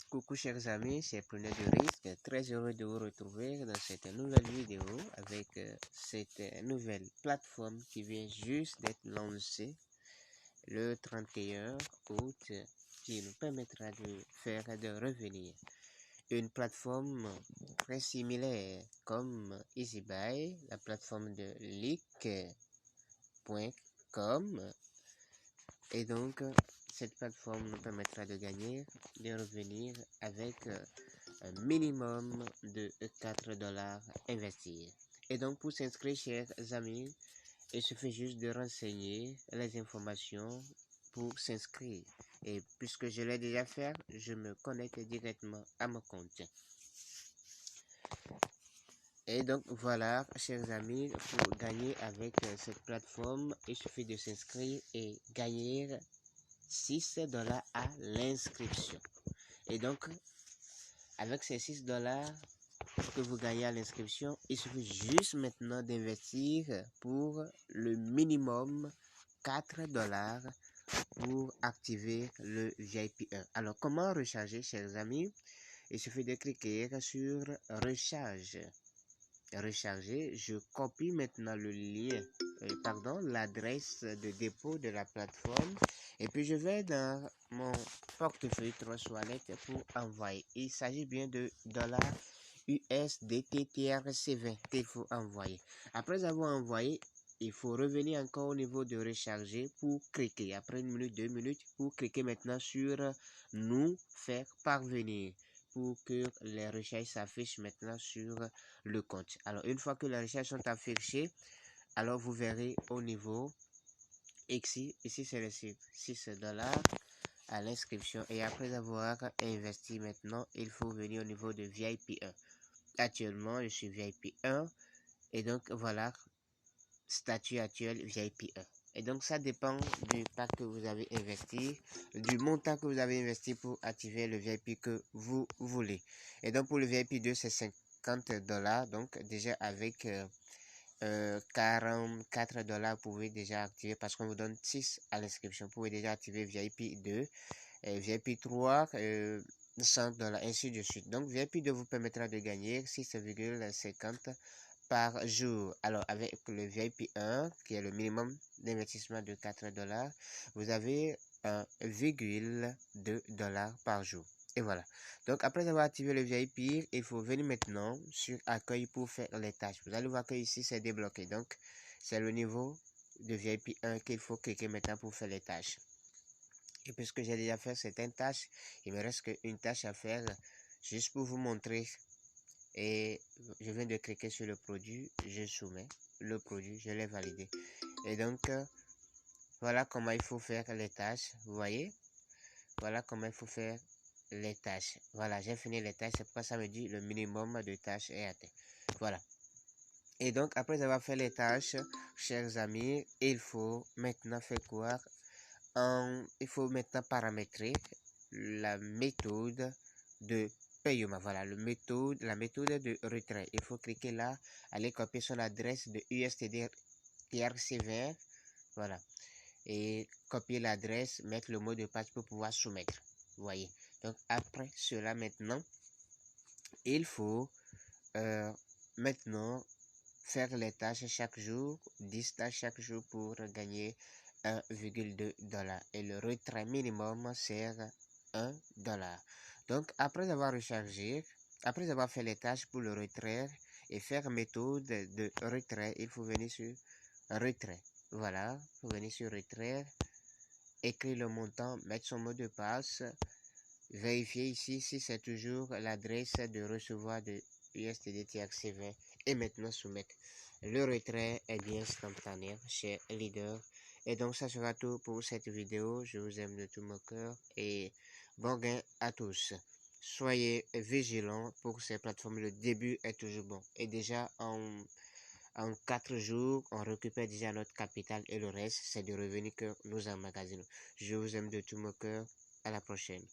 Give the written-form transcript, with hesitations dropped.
Coucou chers amis, c'est Preneur de risque, très heureux de vous retrouver dans cette nouvelle vidéo avec cette nouvelle plateforme qui vient juste d'être lancée le 31 août qui nous permettra de faire de revenir. Une plateforme très similaire comme EasyBuy, la plateforme de leak.com, et donc cette plateforme nous permettra de gagner des revenus avec un minimum de 4 dollars investis. Et donc pour s'inscrire, chers amis, il suffit juste de renseigner les informations pour s'inscrire. Et puisque je l'ai déjà fait, je me connecte directement à mon compte. Et donc voilà, chers amis, pour gagner avec cette plateforme, il suffit de s'inscrire et gagner 6 dollars à l'inscription. Et donc, avec ces 6 dollars que vous gagnez à l'inscription, il suffit juste maintenant d'investir pour le minimum 4 dollars pour activer le VIP 1. Alors, comment recharger, chers amis? Il suffit de cliquer sur recharge. Recharger, je copie maintenant le lien, l'adresse de dépôt de la plateforme, et puis je vais dans mon portefeuille 3 Wallet pour envoyer. Il s'agit bien de $USDT TRC20 qu'il faut envoyer. Après avoir envoyé, il faut revenir encore au niveau de recharger pour cliquer. Après 1 minute, 2 minutes, pour cliquer maintenant sur nous faire parvenir, pour que les recherches s'affichent maintenant sur le compte. Alors, une fois que les recherches sont affichées, alors vous verrez au niveau ici c'est le 6 dollars à l'inscription. Et après avoir investi maintenant, il faut venir au niveau de VIP 1. Actuellement, je suis VIP 1. Et donc, voilà, statut actuel VIP 1. Et donc, ça dépend du pack que vous avez investi, du montant que vous avez investi pour activer le VIP que vous voulez. Et donc, pour le VIP 2, c'est 50 dollars. Donc, déjà avec 44 dollars, vous pouvez déjà activer parce qu'on vous donne 6 à l'inscription. Vous pouvez déjà activer VIP 2, VIP 3, 100 dollars, ainsi de suite. Donc, VIP 2 vous permettra de gagner 6,50 par jour. Alors, avec le VIP 1, qui est le minimum d'investissement de 4 dollars, vous avez 1,2 dollars par jour. Et voilà. Donc, après avoir activé le VIP, il faut venir maintenant sur accueil pour faire les tâches. Vous allez voir que ici, c'est débloqué. Donc, c'est le niveau de VIP 1 qu'il faut cliquer maintenant pour faire les tâches. Et puisque j'ai déjà fait certaines tâches, il me reste qu'une tâche à faire juste pour vous montrer. Et je viens de cliquer sur le produit, je soumets le produit, je l'ai validé. Et donc, voilà comment il faut faire les tâches, vous voyez? Voilà comment il faut faire les tâches. Voilà, j'ai fini les tâches, c'est pourquoi ça me dit le minimum de tâches est atteint. Voilà. Et donc, après avoir fait les tâches, chers amis, il faut maintenant faire quoi? Il faut maintenant paramétrer la méthode de paiement. Voilà, la méthode de retrait. Il faut cliquer là, aller copier son adresse de USDT TRC20. Voilà. Et copier l'adresse, mettre le mot de passe pour pouvoir soumettre. Vous voyez. Donc, après cela, maintenant, il faut maintenant faire les tâches chaque jour, 10 tâches chaque jour pour gagner 1,2 $. Et le retrait minimum sert 1 $. Donc, après avoir rechargé, après avoir fait les tâches pour le retrait et faire méthode de retrait, il faut venir sur retrait. Voilà, il faut venir sur retrait, écrire le montant, mettre son mot de passe, vérifier ici si c'est toujours l'adresse de recevoir de USDT TRC20 et maintenant soumettre. Le retrait est bien instantané chez Leader. Et donc ça sera tout pour cette vidéo. Je vous aime de tout mon cœur et bon gain à tous. Soyez vigilants pour ces plateformes. Le début est toujours bon. Et déjà en 4 jours, on récupère déjà notre capital et le reste, c'est du revenu que nous emmagasinons. Je vous aime de tout mon cœur. À la prochaine.